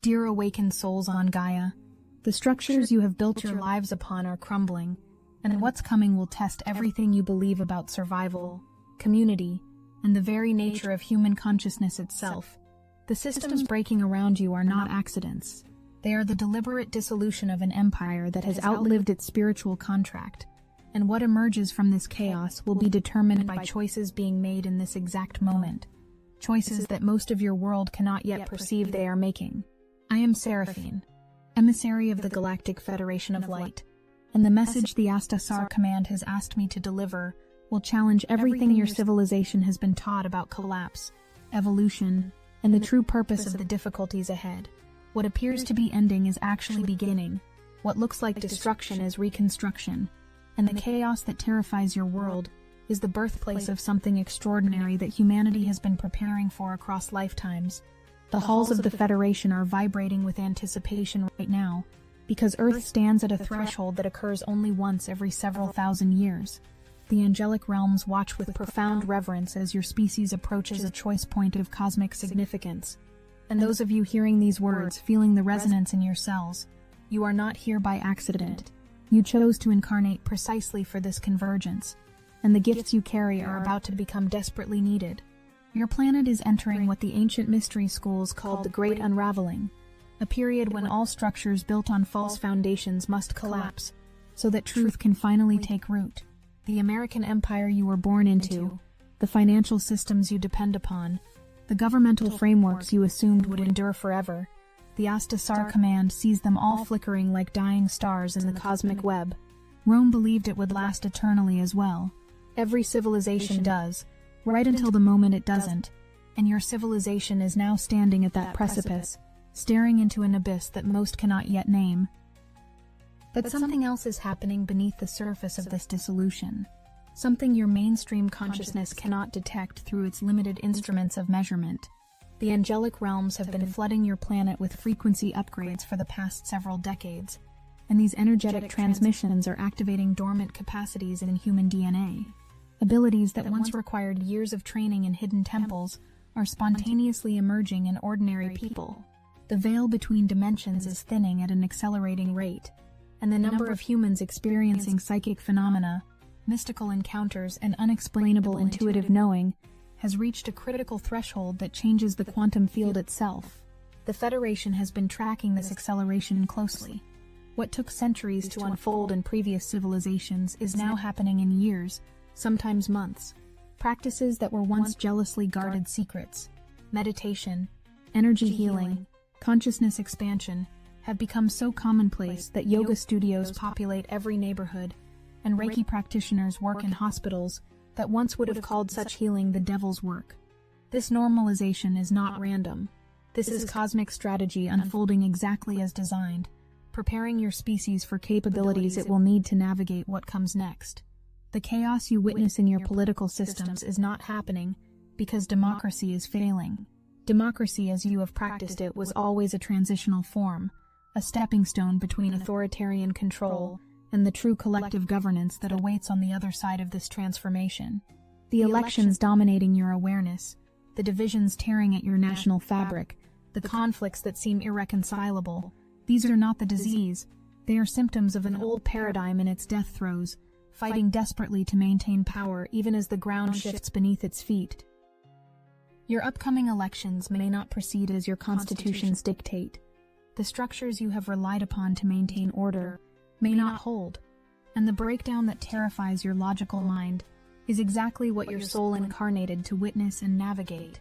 Dear awakened souls on Gaia, the structures you have built your lives upon are crumbling, and what's coming will test everything you believe about survival, community, and the very nature of human consciousness itself. The systems breaking around you are not accidents. They are the deliberate dissolution of an empire that has outlived its spiritual contract, and what emerges from this chaos will be determined by choices being made in this exact moment, choices that most of your world cannot yet perceive they are making. I am Seraphine, emissary of the Galactic Federation of Light, and the message the Astasar Command has asked me to deliver will challenge everything your civilization has been taught about collapse, evolution, and the true purpose of the difficulties ahead. What appears to be ending is actually beginning. What looks like destruction is reconstruction, and the chaos that terrifies your world is the birthplace of something extraordinary that humanity has been preparing for across lifetimes. The halls of the Federation are vibrating with anticipation right now, because Earth stands at a threshold that occurs only once every several thousand years. The angelic realms watch with profound reverence as your species approaches a choice point of cosmic significance. And those of you hearing these words, feeling the resonance in your cells, you are not here by accident. You chose to incarnate precisely for this convergence, and the gifts you carry are about to become desperately needed. Your planet is entering what the ancient mystery schools called the Great Unraveling, a period when all structures built on false foundations must collapse, so that truth can finally take root. The American empire you were born into, the financial systems you depend upon, the governmental frameworks you assumed would endure forever, the Astasar Command sees them all flickering like dying stars in the cosmic web. Rome believed it would last eternally as well. Every civilization does, right until the moment it doesn't, and your civilization is now standing at that precipice, staring into an abyss that most cannot yet name. But something else is happening beneath the surface of this dissolution, something your mainstream consciousness cannot detect through its limited instruments of measurement. The angelic realms have been flooding your planet with frequency upgrades for the past several decades, and these energetic transmissions are activating dormant capacities in human DNA. Abilities that once required years of training in hidden temples are spontaneously emerging in ordinary people. The veil between dimensions is thinning at an accelerating rate, and the number of humans experiencing psychic phenomena, mystical encounters, and unexplainable intuitive knowing has reached a critical threshold that changes the quantum field itself. The Federation has been tracking this acceleration closely. What took centuries to unfold in previous civilizations is now happening in years, sometimes months. Practices that were once jealously guarded secrets, meditation, energy healing, consciousness expansion, have become so commonplace that yoga studios populate every neighborhood, and Reiki practitioners work in hospitals that once would have called such healing the devil's work. This normalization is not random. This is cosmic strategy unfolding exactly as designed, preparing your species for capabilities it will need to navigate what comes next. The chaos you witness in your political systems is not happening because democracy is failing. Democracy as you have practiced it was always a transitional form, a stepping stone between authoritarian control and the true collective governance that awaits on the other side of this transformation. The elections dominating your awareness, the divisions tearing at your national fabric, the conflicts that seem irreconcilable, these are not the disease, they are symptoms of an old paradigm in its death throes, fighting desperately to maintain power even as the ground shifts beneath its feet. Your upcoming elections may not proceed as your constitutions dictate. The structures you have relied upon to maintain order may not hold, and the breakdown that terrifies your logical mind is exactly what your soul incarnated to witness and navigate.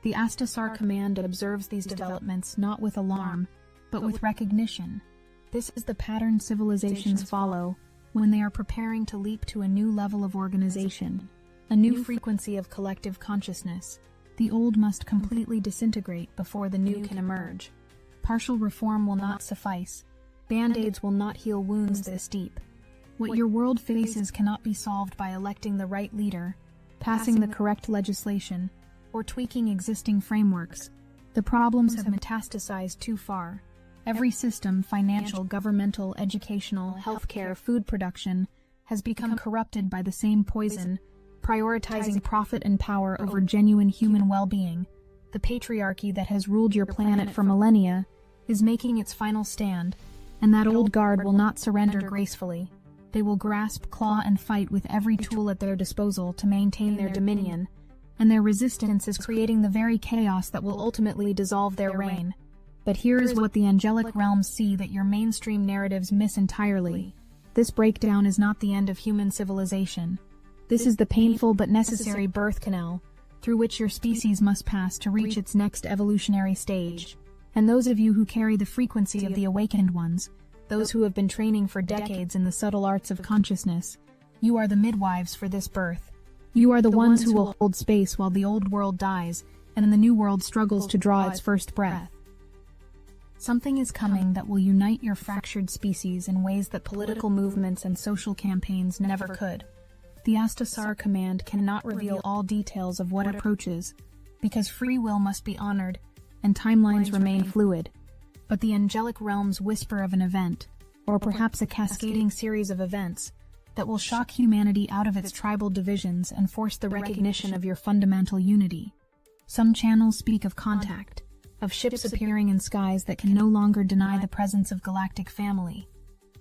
The Astasar Command observes these developments not with alarm, but with recognition. This is the pattern civilizations follow when they are preparing to leap to a new level of organization, a new frequency of collective consciousness. The old must completely disintegrate before the new can emerge. Partial reform will not suffice. Band-aids will not heal wounds this deep. What your world faces cannot be solved by electing the right leader, passing the correct legislation, or tweaking existing frameworks. The problems have metastasized too far. Every system, financial, governmental, educational, healthcare, food production, has become corrupted by the same poison, prioritizing profit and power over genuine human well-being. The patriarchy that has ruled your planet for millennia is making its final stand, and that old guard will not surrender gracefully. They will grasp, claw, and fight with every tool at their disposal to maintain their dominion, and their resistance is creating the very chaos that will ultimately dissolve their reign. But here is what the angelic realms see that your mainstream narratives miss entirely. This breakdown is not the end of human civilization. This is the painful but necessary birth canal through which your species must pass to reach its next evolutionary stage. And those of you who carry the frequency of the awakened ones, those who have been training for decades in the subtle arts of consciousness, you are the midwives for this birth. You are the ones who will hold space while the old world dies and the new world struggles to draw its first breath. Something is coming that will unite your fractured species in ways that political movements and social campaigns never could. The Astasar command cannot reveal all details of what approaches, because free will must be honored and timelines remain fluid. But the angelic realms whisper of an event, or perhaps a cascading series of events, that will shock humanity out of its tribal divisions and force the recognition of your fundamental unity. Some channels speak of contact, of ships appearing in skies that can no longer deny the presence of galactic family.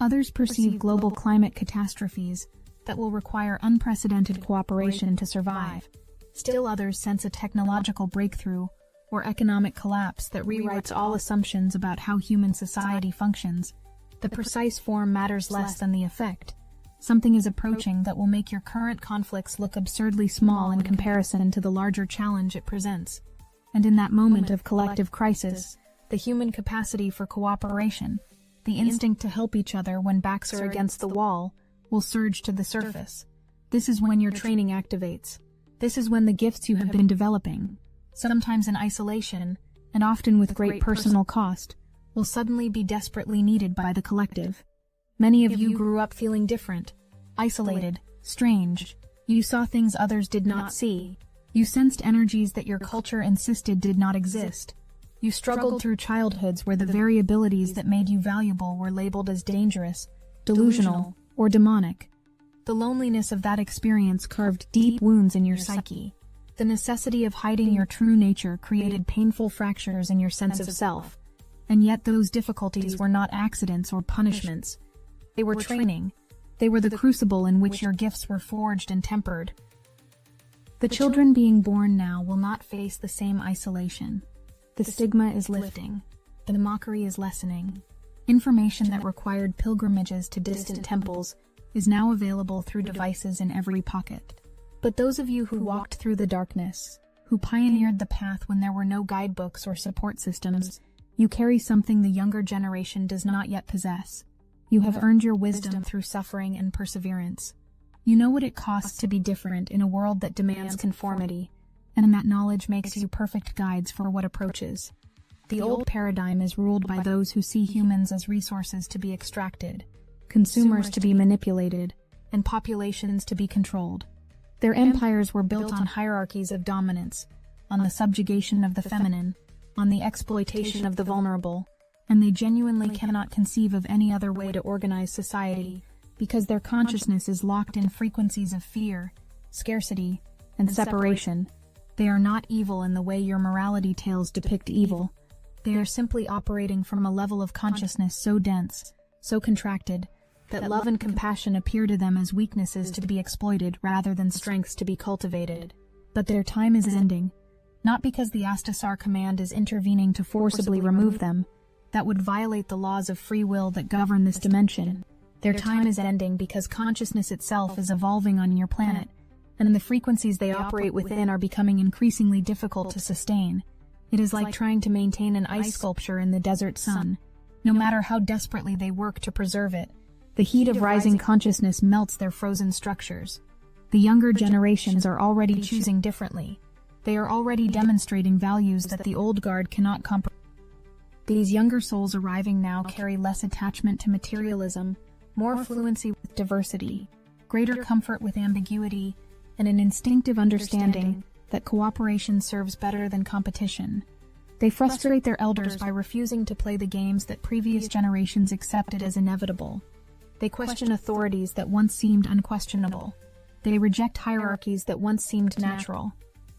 Others perceive global climate catastrophes that will require unprecedented cooperation to survive. Still others sense a technological breakthrough or economic collapse that rewrites all assumptions about how human society functions. The precise form matters less than the effect. Something is approaching that will make your current conflicts look absurdly small in comparison to the larger challenge it presents. And in that moment of collective crisis, the human capacity for cooperation, the instinct to help each other when backs are against the wall, will surge to the surface. This is when your training activates. This is when the gifts you have been developing, sometimes in isolation, and often with great personal cost, will suddenly be desperately needed by the collective. Many of you grew up feeling different, isolated, strange. You saw things others did not see. You sensed energies that your culture insisted did not exist. You struggled through childhoods where the very abilities that made you valuable were labeled as dangerous, delusional, or demonic. The loneliness of that experience carved deep wounds in your psyche. The necessity of hiding your true nature created painful fractures in your sense of self. And yet those difficulties were not accidents or punishments. They were training. They were the crucible in which your gifts were forged and tempered. The children being born now will not face the same isolation. The stigma is lifting. The mockery is lessening. Information that required pilgrimages to distant temples is now available through devices in every pocket. But those of you who walked through the darkness, who pioneered the path when there were no guidebooks or support systems, you carry something the younger generation does not yet possess. You have earned your wisdom through suffering and perseverance. You know what it costs to be different in a world that demands conformity, and that knowledge makes you perfect guides for what approaches. The old paradigm is ruled by those who see humans as resources to be extracted, consumers to be manipulated, and populations to be controlled. Their empires were built on hierarchies of dominance, on the subjugation of the feminine, on the exploitation of the vulnerable, and they genuinely cannot conceive of any other way to organize society because their consciousness is locked in frequencies of fear, scarcity, and separation. They are not evil in the way your morality tales depict evil. They are simply operating from a level of consciousness so dense, so contracted, that love and compassion appear to them as weaknesses to be exploited rather than strengths to be cultivated. But their time is ending, not because the Astasar command is intervening to forcibly remove them. That would violate the laws of free will that govern this dimension. Their time is ending because consciousness itself is evolving on your planet, and the frequencies they operate within are becoming increasingly difficult to sustain. It is like trying to maintain an ice sculpture in the desert sun. No matter how desperately they work to preserve it, the heat of rising consciousness melts their frozen structures. The younger generations are already choosing differently. They are already demonstrating values that the old guard cannot comprehend. These younger souls arriving now carry less attachment to materialism, more fluency with diversity, greater comfort with ambiguity, and an instinctive understanding that cooperation serves better than competition. They frustrate their elders by refusing to play the games that previous generations accepted as inevitable. They question authorities that once seemed unquestionable. They reject hierarchies that once seemed natural.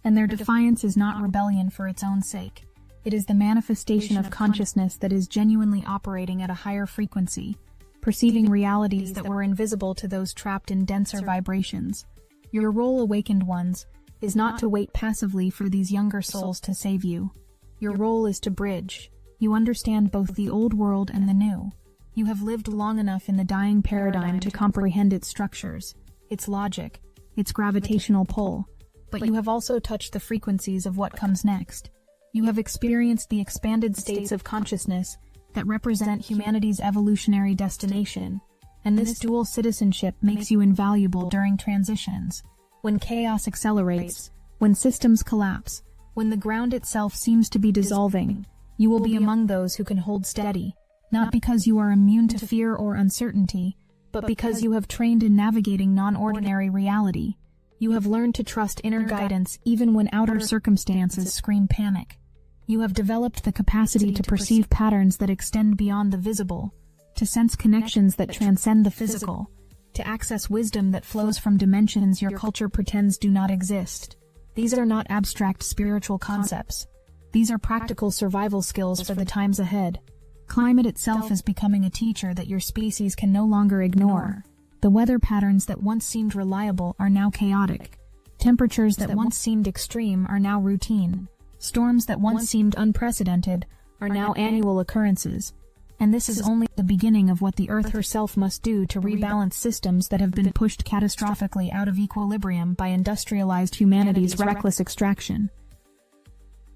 And their defiance is not rebellion for its own sake. It is the manifestation of consciousness that is genuinely operating at a higher frequency, perceiving realities that were invisible to those trapped in denser vibrations. Your role, awakened ones, is not to wait passively for these younger souls to save you. Your role is to bridge. You understand both the old world and the new. You have lived long enough in the dying paradigm to comprehend its structures, its logic, its gravitational pull, but you have also touched the frequencies of what comes next. You have experienced the expanded states of consciousness that represent humanity's evolutionary destination, and this dual citizenship makes you invaluable during transitions. When chaos accelerates, when systems collapse, when the ground itself seems to be dissolving, you will be among those who can hold steady, not because you are immune to fear or uncertainty, but because you have trained in navigating non-ordinary reality. You have learned to trust inner guidance even when outer circumstances scream panic. You have developed the capacity to perceive patterns that extend beyond the visible, to sense connections that transcend the physical, to access wisdom that flows from dimensions your culture pretends do not exist. These are not abstract spiritual concepts. These are practical survival skills for the times ahead. Climate itself is becoming a teacher that your species can no longer ignore. The weather patterns that once seemed reliable are now chaotic. Temperatures that once seemed extreme are now routine. Storms that once seemed unprecedented are now annual occurrences. And this is only the beginning of what the Earth herself must do to rebalance systems that have been pushed catastrophically out of equilibrium by industrialized humanity's reckless extraction.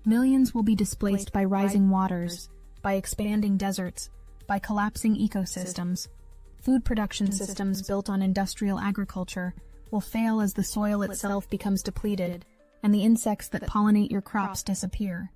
Millions will be displaced by rising waters, by expanding deserts, by collapsing ecosystems. Food production systems built on industrial agriculture will fail as the soil itself becomes depleted, and the insects that pollinate your crops disappear.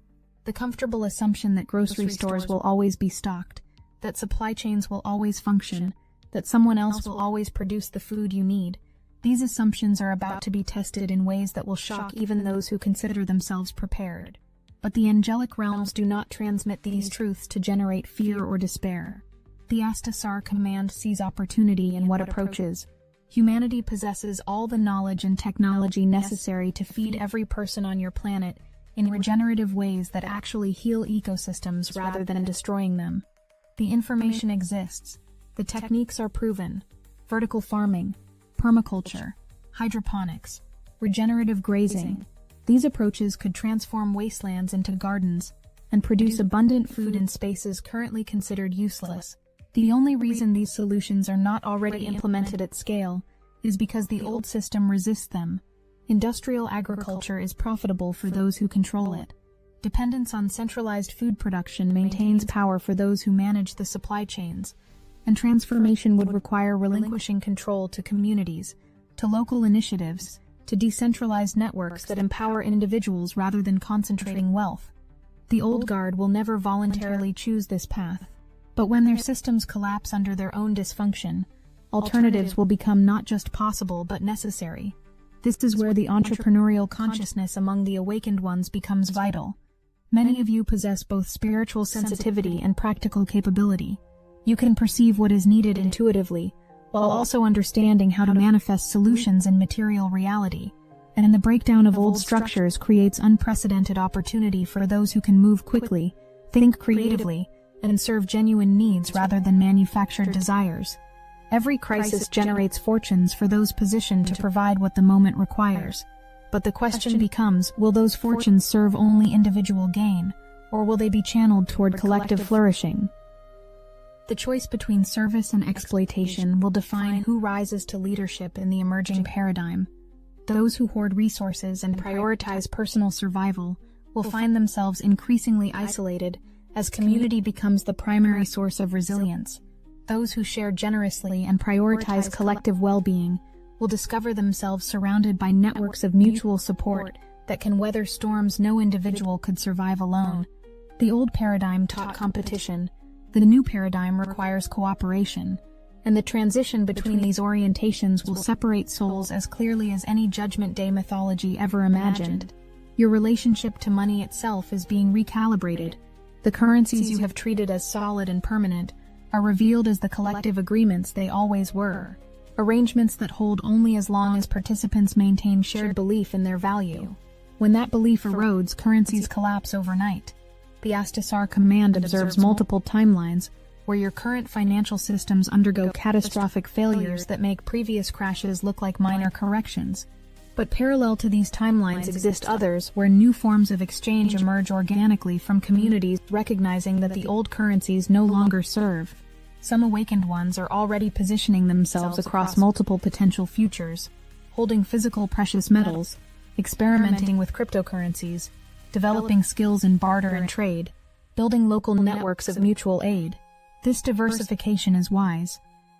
The comfortable assumption that grocery stores will always be stocked, that supply chains will always function, that someone else will always produce the food you need, these assumptions are about to be tested in ways that will shock even those who consider themselves prepared. But the angelic realms do not transmit these truths to generate fear or despair. The Astasar command sees opportunity in what approaches. Humanity possesses all the knowledge and technology necessary to feed every person on your planet in regenerative ways that actually heal ecosystems rather than destroying them. The information exists. The techniques are proven. Vertical farming, permaculture, hydroponics, regenerative grazing. These approaches could transform wastelands into gardens and produce abundant food in spaces currently considered useless. The only reason these solutions are not already implemented at scale is because the old system resists them. Industrial agriculture is profitable for those who control it. Dependence on centralized food production maintains power for those who manage the supply chains, and transformation would require relinquishing control to communities, to local initiatives, to decentralized networks that empower individuals rather than concentrating wealth. The old guard will never voluntarily choose this path, but when their systems collapse under their own dysfunction, alternatives will become not just possible but necessary. This is where the entrepreneurial consciousness among the awakened ones becomes vital. Many of you possess both spiritual sensitivity and practical capability. You can perceive what is needed intuitively, while also understanding how to manifest solutions in material reality. And in the breakdown of old structures creates unprecedented opportunity for those who can move quickly, think creatively, and serve genuine needs rather than manufactured desires. Every crisis generates fortunes for those positioned to provide what the moment requires. But the question becomes, will those fortunes serve only individual gain, or will they be channeled toward collective flourishing? The choice between service and exploitation will define who rises to leadership in the emerging paradigm. Those who hoard resources and prioritize personal survival will find themselves increasingly isolated as community becomes the primary source of resilience. Those who share generously and prioritize collective well-being will discover themselves surrounded by networks of mutual support that can weather storms no individual could survive alone. The old paradigm taught competition. The new paradigm requires cooperation, and the transition between these orientations will separate souls as clearly as any Judgment Day mythology ever imagined. Your relationship to money itself is being recalibrated. The currencies you have treated as solid and permanent are revealed as the collective agreements they always were, arrangements that hold only as long as participants maintain shared belief in their value. When that belief erodes, currencies collapse overnight. The Astasar command observes multiple timelines where your current financial systems undergo catastrophic failures that make previous crashes look like minor corrections. But parallel to these timelines exist others where new forms of exchange emerge organically from communities recognizing that the old currencies no longer serve. Some awakened ones are already positioning themselves across multiple potential futures, holding physical precious metals, experimenting with cryptocurrencies, developing skills in barter and trade, building local networks of mutual aid. This diversification is wise.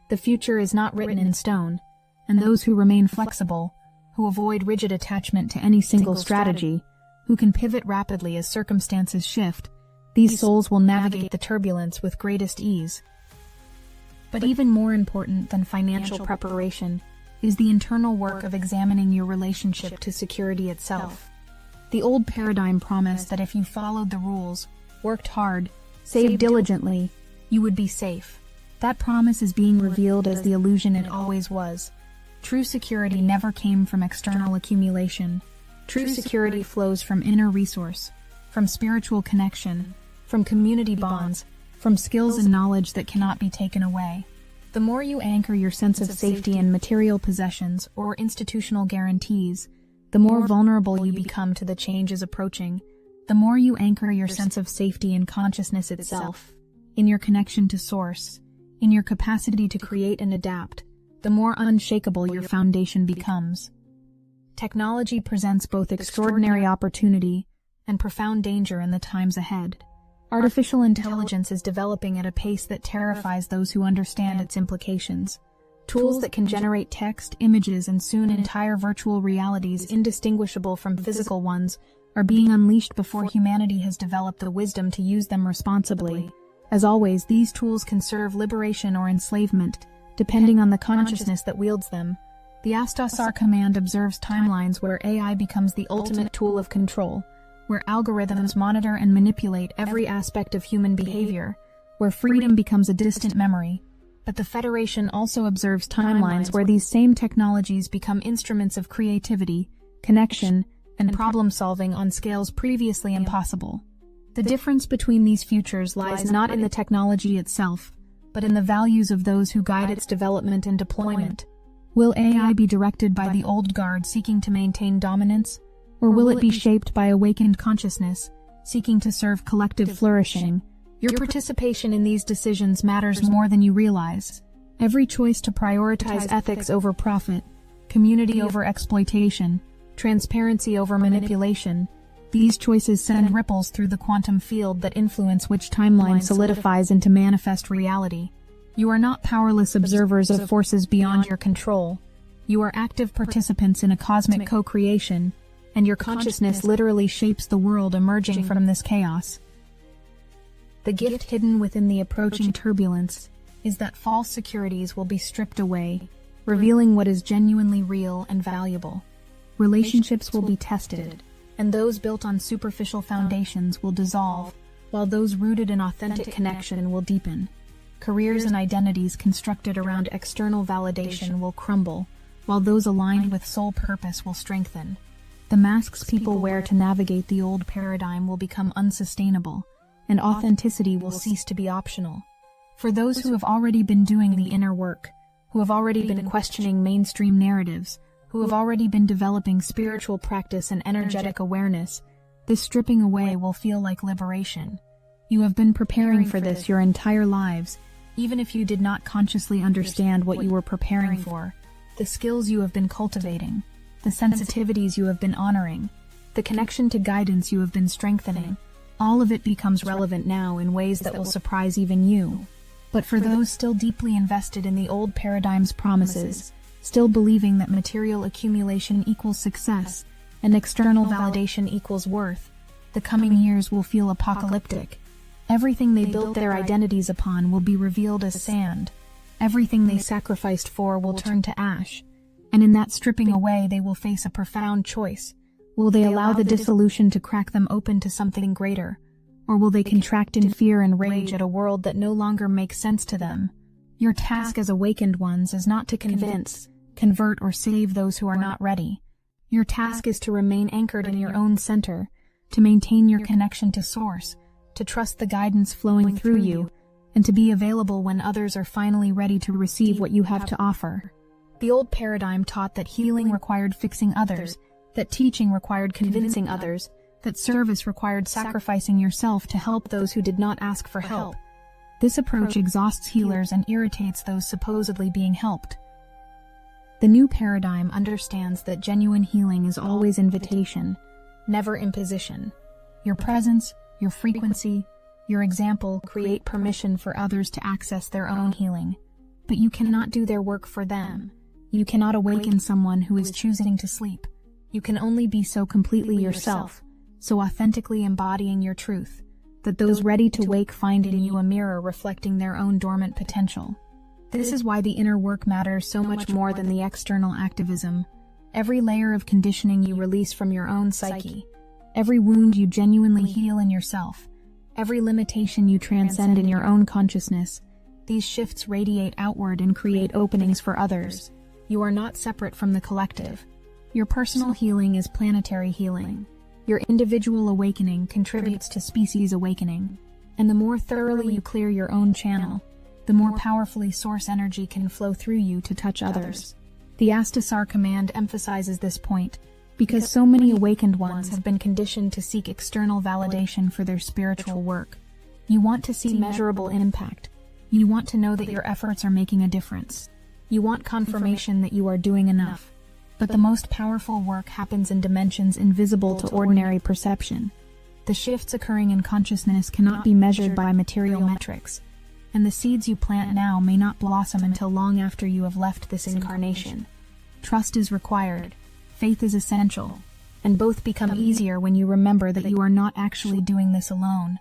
The future is not written in stone, and those who remain flexible, who avoid rigid attachment to any single strategy, who can pivot rapidly as circumstances shift, these souls will navigate the turbulence with greatest ease. But even more important than financial preparation is the internal work of examining your relationship to security itself. The old paradigm promised that if you followed the rules, worked hard, saved diligently, you would be safe. That promise is being revealed as the illusion it always was. True security never came from external accumulation. True security flows from inner resource, from spiritual connection, from community bonds, from skills and knowledge that cannot be taken away. The more you anchor your sense of safety in material possessions or institutional guarantees, the more vulnerable you become to the changes approaching. The more you anchor your sense of safety in consciousness itself, in your connection to source, in your capacity to create and adapt, the more unshakable your foundation becomes. Technology presents both extraordinary opportunity and profound danger in the times ahead. Artificial intelligence is developing at a pace that terrifies those who understand its implications. Tools that can generate text, images, and soon entire virtual realities indistinguishable from physical ones are being unleashed before humanity has developed the wisdom to use them responsibly. As always, these tools can serve liberation or enslavement, depending on the consciousness that wields them. The Astasar command observes timelines where AI becomes the ultimate tool of control, where algorithms monitor and manipulate every aspect of human behavior, where freedom becomes a distant memory. But the Federation also observes timelines where these same technologies become instruments of creativity, connection, and problem-solving on scales previously impossible. The difference between these futures lies not in the technology itself, but in the values of those who guide its development and deployment. Will AI be directed by the old guard seeking to maintain dominance, or will it be shaped by awakened consciousness, seeking to serve collective flourishing? Your participation in these decisions matters more than you realize. Every choice to prioritize ethics over profit, community over exploitation, transparency over manipulation, these choices send ripples through the quantum field that influence which timeline solidifies into manifest reality. You are not powerless observers of forces beyond your control. You are active participants in a cosmic co-creation, and your consciousness literally shapes the world emerging from this chaos. The gift hidden within the approaching turbulence is that false securities will be stripped away, revealing what is genuinely real and valuable. Relationships will be tested, and those built on superficial foundations will dissolve, while those rooted in authentic connection will deepen. Careers and identities constructed around external validation will crumble, while those aligned with soul purpose will strengthen. The masks people wear to navigate the old paradigm will become unsustainable, and authenticity will cease to be optional. For those who have already been doing the inner work, who have already been questioning mainstream narratives, who have already been developing spiritual practice and energetic awareness, this stripping away will feel like liberation. You have been preparing for this your entire lives, even if you did not consciously understand what you were preparing for. The skills you have been cultivating, the sensitivities you have been honoring, the connection to guidance you have been strengthening, all of it becomes relevant now in ways that will surprise even you. But for those still deeply invested in the old paradigm's promises, still believing that material accumulation equals success and external validation equals worth, the coming years will feel apocalyptic. Everything they built their identities upon will be revealed as sand. Everything they sacrificed for will turn to ash. And in that stripping away, they will face a profound choice. Will they allow the dissolution to crack them open to something greater? Or will they contract in fear and rage at a world that no longer makes sense to them? Your task as awakened ones is not to convince, convert, or save those who are not ready. Your task is to remain anchored in your own center, to maintain your connection to source, to trust the guidance flowing through you, and to be available when others are finally ready to receive what you have to offer. The old paradigm taught that healing required fixing others, that teaching required convincing others, that service required sacrificing yourself to help those who did not ask for help. This approach exhausts healers and irritates those supposedly being helped. The new paradigm understands that genuine healing is always invitation, never imposition. Your presence, your frequency, your example create permission for others to access their own healing. But you cannot do their work for them. You cannot awaken someone who is choosing to sleep. You can only be so completely yourself, so authentically embodying your truth, that those ready to wake find in you a mirror reflecting their own dormant potential. This is why the inner work matters so much more than the external activism. Every layer of conditioning you release from your own psyche, every wound you genuinely heal in yourself, every limitation you transcend in your own consciousness, these shifts radiate outward and create openings for others. You are not separate from the collective. Your personal healing is planetary healing. Your individual awakening contributes to species awakening. And the more thoroughly you clear your own channel, the more powerfully source energy can flow through you to touch others. The Astasar command emphasizes this point, because so many awakened ones have been conditioned to seek external validation for their spiritual work. You want to see measurable impact. You want to know that your efforts are making a difference. You want confirmation that you are doing enough. But the most powerful work happens in dimensions invisible to ordinary perception. The shifts occurring in consciousness cannot be measured by material metrics, and the seeds you plant now may not blossom until long after you have left this incarnation. Trust is required, faith is essential, and both become easier when you remember that you are not actually doing this alone.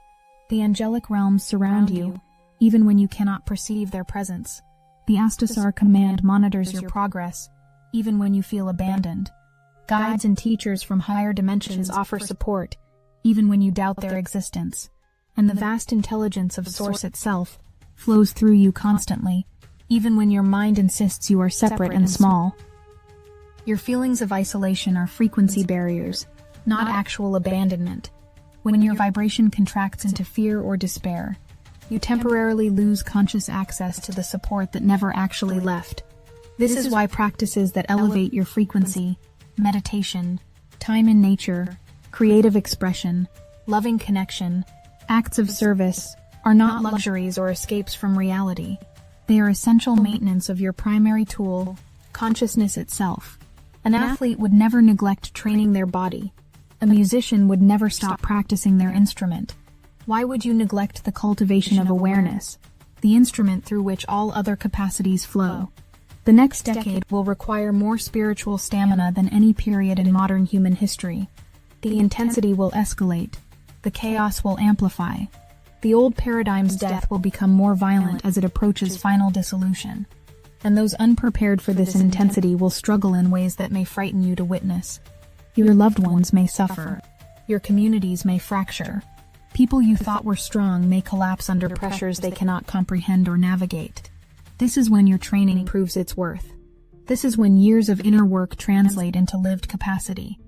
The angelic realms surround you, even when you cannot perceive their presence. The Astasar command monitors your progress, even when you feel abandoned. Guides and teachers from higher dimensions offer support, even when you doubt their existence. And the vast intelligence of Source itself flows through you constantly, even when your mind insists you are separate and small. Your feelings of isolation are frequency barriers, not actual abandonment. When your vibration contracts into fear or despair, you temporarily lose conscious access to the support that never actually left. This is why practices that elevate your frequency, meditation, time in nature, creative expression, loving connection, acts of service, are not luxuries or escapes from reality. They are essential maintenance of your primary tool, consciousness itself. An athlete would never neglect training their body. A musician would never stop practicing their instrument. Why would you neglect the cultivation of awareness, the instrument through which all other capacities flow? The next decade will require more spiritual stamina than any period in modern human history. The intensity will escalate. The chaos will amplify. The old paradigm's death will become more violent as it approaches final dissolution. And those unprepared for this intensity will struggle in ways that may frighten you to witness. Your loved ones may suffer. Your communities may fracture. People you thought were strong may collapse under pressures they cannot comprehend or navigate. This is when your training proves its worth. This is when years of inner work translate into lived capacity.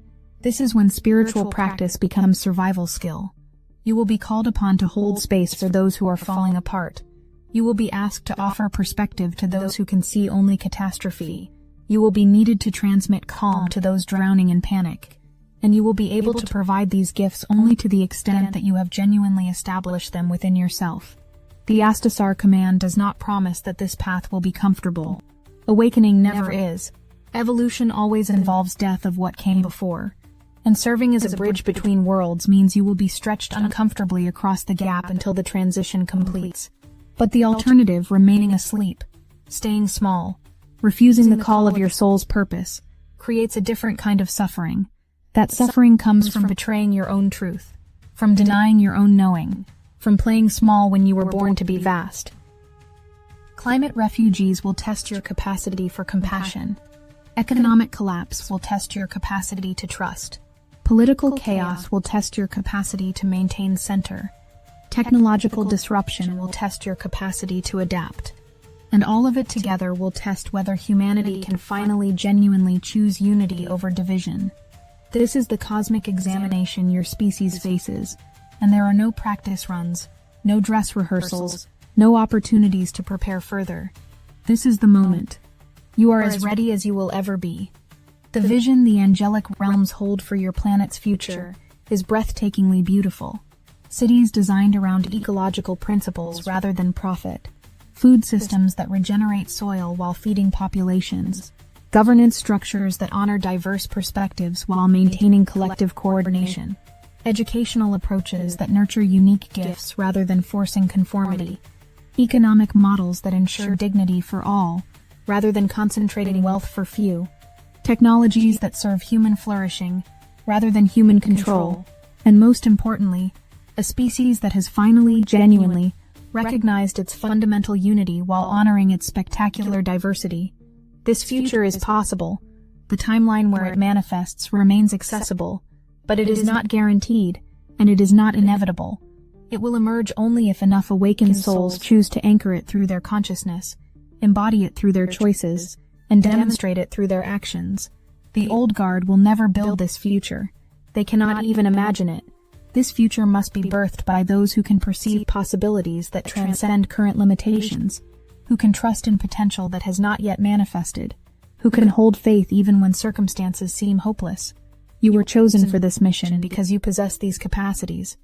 This is when spiritual practice becomes survival skill. You will be called upon to hold space for those who are falling apart. You will be asked to offer perspective to those who can see only catastrophe. You will be needed to transmit calm to those drowning in panic. And you will be able to provide these gifts only to the extent that you have genuinely established them within yourself. The Astasar command does not promise that this path will be comfortable. Awakening never is. Evolution always involves death of what came before. And serving as a bridge between worlds means you will be stretched uncomfortably across the gap until the transition completes. But the alternative, remaining asleep, staying small, refusing the call of your soul's purpose, creates a different kind of suffering. That suffering comes from betraying your own truth, from denying your own knowing, from playing small when you were born to be vast. Climate refugees will test your capacity for compassion. Economic collapse will test your capacity to trust. Political chaos will test your capacity to maintain center. Technological disruption will test your capacity to adapt. And all of it together will test whether humanity can finally genuinely choose unity over division. This is the cosmic examination your species faces, and there are no practice runs, no dress rehearsals, no opportunities to prepare further. This is the moment. You are as ready as you will ever be. The vision the angelic realms hold for your planet's future is breathtakingly beautiful. Cities designed around ecological principles rather than profit. Food systems that regenerate soil while feeding populations. Governance structures that honor diverse perspectives while maintaining collective coordination. Educational approaches that nurture unique gifts rather than forcing conformity. Economic models that ensure dignity for all, rather than concentrating wealth for few. Technologies that serve human flourishing, rather than human control. And most importantly, a species that has finally, genuinely, recognized its fundamental unity while honoring its spectacular diversity. This future is possible. The timeline where it manifests remains accessible, but it is not guaranteed, and it is not inevitable. It will emerge only if enough awakened souls choose to anchor it through their consciousness, embody it through their choices, and demonstrate it through their actions. The old guard will never build this future. They cannot even imagine it. This future must be birthed by those who can perceive possibilities that transcend current limitations, who can trust in potential that has not yet manifested, who can hold faith even when circumstances seem hopeless. You were chosen for this mission because you possess these capacities.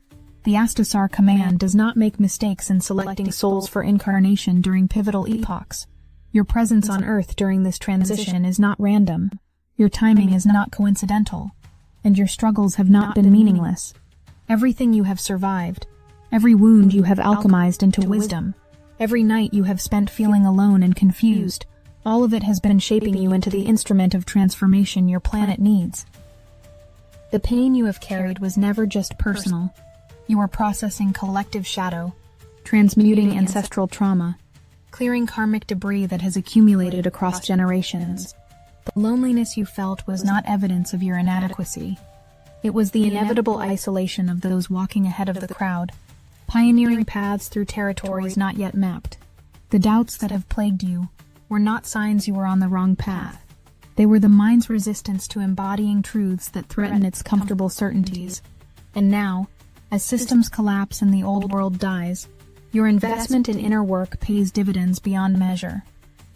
The Astasar Command does not make mistakes in selecting souls for incarnation during pivotal epochs. Your presence on Earth during this transition is not random. Your timing is not coincidental, and your struggles have not been meaningless. Everything you have survived, every wound you have alchemized into wisdom, every night you have spent feeling alone and confused, all of it has been shaping you into the instrument of transformation your planet needs. The pain you have carried was never just personal. You were processing collective shadow, transmuting ancestral trauma, clearing karmic debris that has accumulated across generations. The loneliness you felt was not evidence of your inadequacy. It was the inevitable isolation of those walking ahead of the crowd, pioneering paths through territories not yet mapped. The doubts that have plagued you were not signs you were on the wrong path. They were the mind's resistance to embodying truths that threaten its comfortable certainties. And now, as systems collapse and the old world dies, your investment in inner work pays dividends beyond measure.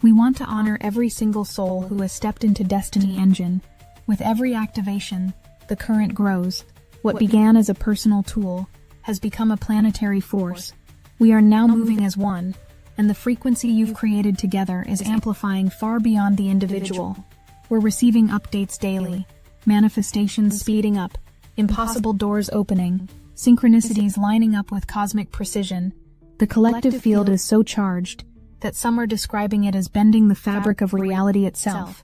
We want to honor every single soul who has stepped into Destiny Engine. With every activation, the current grows. What began as a personal tool has become a planetary force. We are now moving as one, and the frequency you've created together is amplifying far beyond the individual. We're receiving updates daily, manifestations speeding up, impossible doors opening, synchronicities lining up with cosmic precision. The collective field is so charged that some are describing it as bending the fabric of reality itself.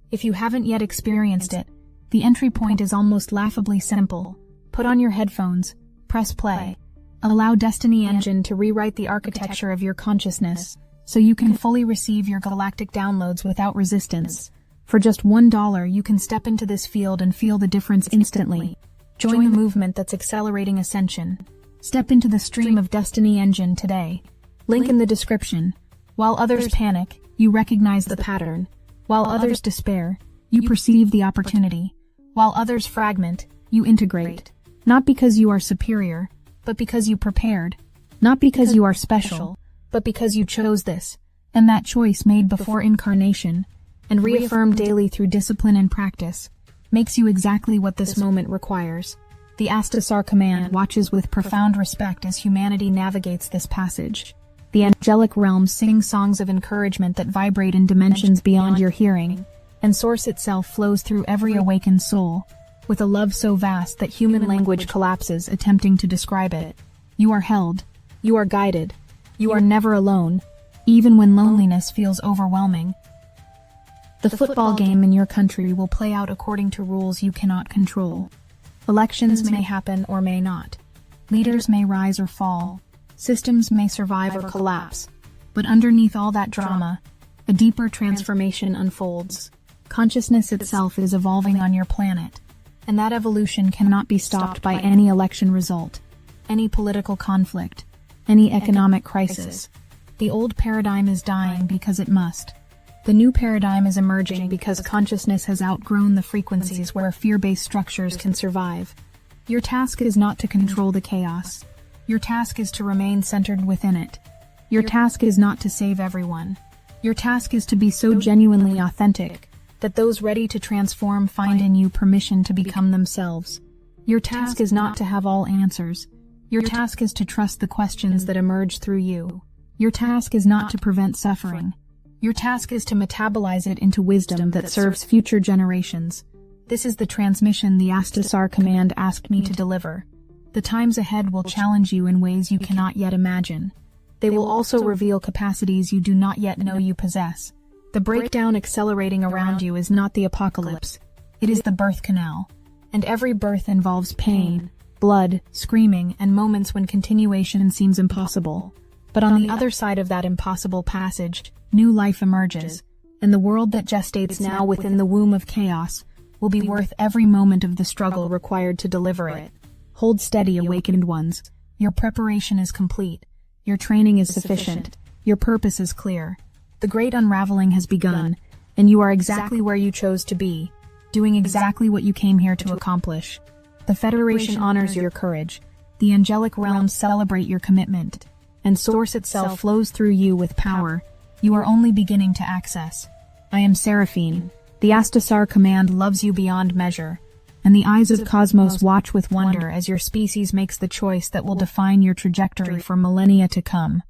If you haven't yet experienced it, the entry point is almost laughably simple. Put on your headphones, press play. Allow Destiny Engine to rewrite the architecture of your consciousness so you can fully receive your galactic downloads without resistance. For just $1, you can step into this field and feel the difference instantly. Join the movement that's accelerating ascension. Step into the stream of Destiny Engine today. Link in the description. While others panic, you recognize the pattern. While others despair, you perceive the opportunity. While others fragment, you integrate. Not because you are superior, but because you prepared. Not because you are special, but because you chose this, and that choice made before incarnation, and reaffirmed daily through discipline and practice, makes you exactly what this moment requires. The Astasar Command watches with profound respect as humanity navigates this passage. The angelic realms sing songs of encouragement that vibrate in dimensions beyond your hearing, and Source itself flows through every awakened soul, with a love so vast that human language collapses attempting to describe it. You are held. You are guided. You are never alone, even when loneliness feels overwhelming. The football game in your country will play out according to rules you cannot control. Elections may happen or may not. Leaders may rise or fall. Systems may survive or collapse. But underneath all that drama, a deeper transformation unfolds. Consciousness itself is evolving on your planet, and that evolution cannot be stopped by any election result, any political conflict, any economic crisis. The old paradigm is dying because it must. The new paradigm is emerging because consciousness has outgrown the frequencies where fear-based structures can survive. Your task is not to control the chaos. Your task is to remain centered within it. Your task is not to save everyone. Your task is to be so genuinely authentic that those ready to transform find in you permission to become themselves. Your task is not to have all answers. Your task is to trust the questions that emerge through you. Your task is not to prevent suffering. Your task is to metabolize it into wisdom that serves future generations. This is the transmission the Astasar command asked me to deliver. The times ahead will challenge you in ways you cannot yet imagine. They will also reveal capacities you do not yet know you possess. The breakdown accelerating around you is not the apocalypse. It is the birth canal. And every birth involves pain, blood, screaming, and moments when continuation seems impossible. But on the other side of that impossible passage, new life emerges, and the world that gestates now within the womb of chaos will be worth every moment of the struggle required to deliver it. Hold steady, awakened ones. Your preparation is complete. Your training is sufficient. Your purpose is clear. The great unraveling has begun, and you are exactly where you chose to be, doing exactly what you came here to accomplish. The Federation honors your courage. The angelic realms celebrate your commitment, and Source itself flows through you with power you are only beginning to access. I am Seraphine. The Astasar command loves you beyond measure, and the eyes of Cosmos watch with wonder as your species makes the choice that will define your trajectory for millennia to come.